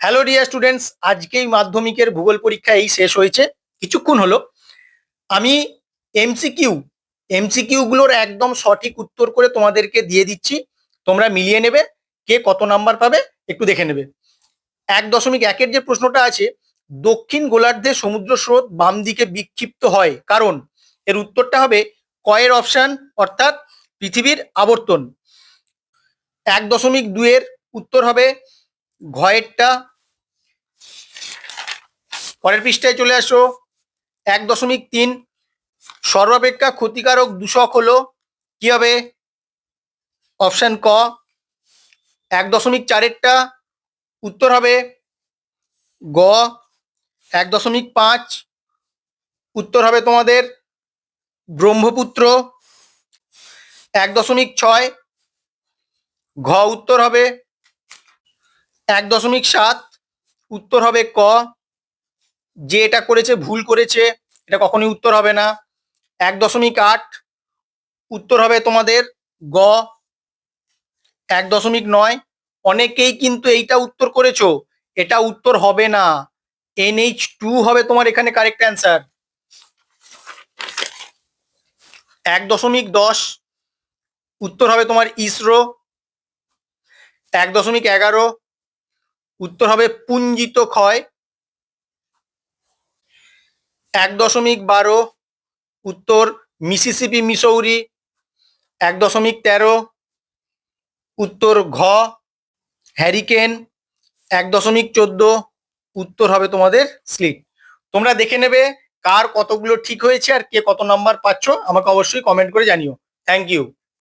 Hello dear students, আজকেই মাধ্যমিকের ভূগোল পরীক্ষা এই শেষ হয়েছে, কিছুক্ষণ হলো। আমি এমসিকিউ এমসিকিউগুলোর একদম সঠিক উত্তর করে তোমাদেরকে দিয়ে দিচ্ছি। তোমরা মিলিয়ে নেবে কে কত নাম্বার পাবে, একটু দেখে নেবে। 1.1-এর যে প্রশ্নটা আছে, দক্ষিণ গোলার্ধে সমুদ্র স্রোত বাম দিকে বিক্ষিপ্ত হয় কারণ, এর উত্তরটা হবে কয়ের অপশান, অর্থাৎ পৃথিবীর আবর্তন। 1.2-এর উত্তর হবে ঘয়েরটা। পরের পৃষ্ঠায় চলে আসো। 1.3, সর্বাপেক্ষা ক্ষতিকারক দূষক হলো, কি হবে? অপশন ক। 1.4-এরটা উত্তর হবে গ। 1.5 উত্তর হবে তোমাদের ব্রহ্মপুত্র। 1.6 ঘ উত্তর হবে। 1.7 উত্তর হবে ক। যে এটা করেছে ভুল করেছে, এটা কখনোই উত্তর হবে না। 1.8 উত্তর হবে তোমাদের গ। 1.9 অনেকেই কিন্তু এইটা উত্তর করেছো, এটা উত্তর হবে না। NH2 হবে তোমার এখানে কারেক্ট অ্যান্সার। 1.10 উত্তর হবে তোমার ইসরো। 1.11 উত্তর হবে পুঞ্জিত ক্ষয়। 1.12 উত্তর মিসিসিপি মিসৌরি। 1.13 উত্তর ঘ হ্যারিকেন। 1.14 উত্তর হবে তোমাদের স্লিট। তোমরা দেখে নেবে কার কতগুলো ঠিক হয়েছে আর কে কত নাম্বার পাচ্ছ, আমাকে অবশ্যই কমেন্ট করে জানিও। Thank you.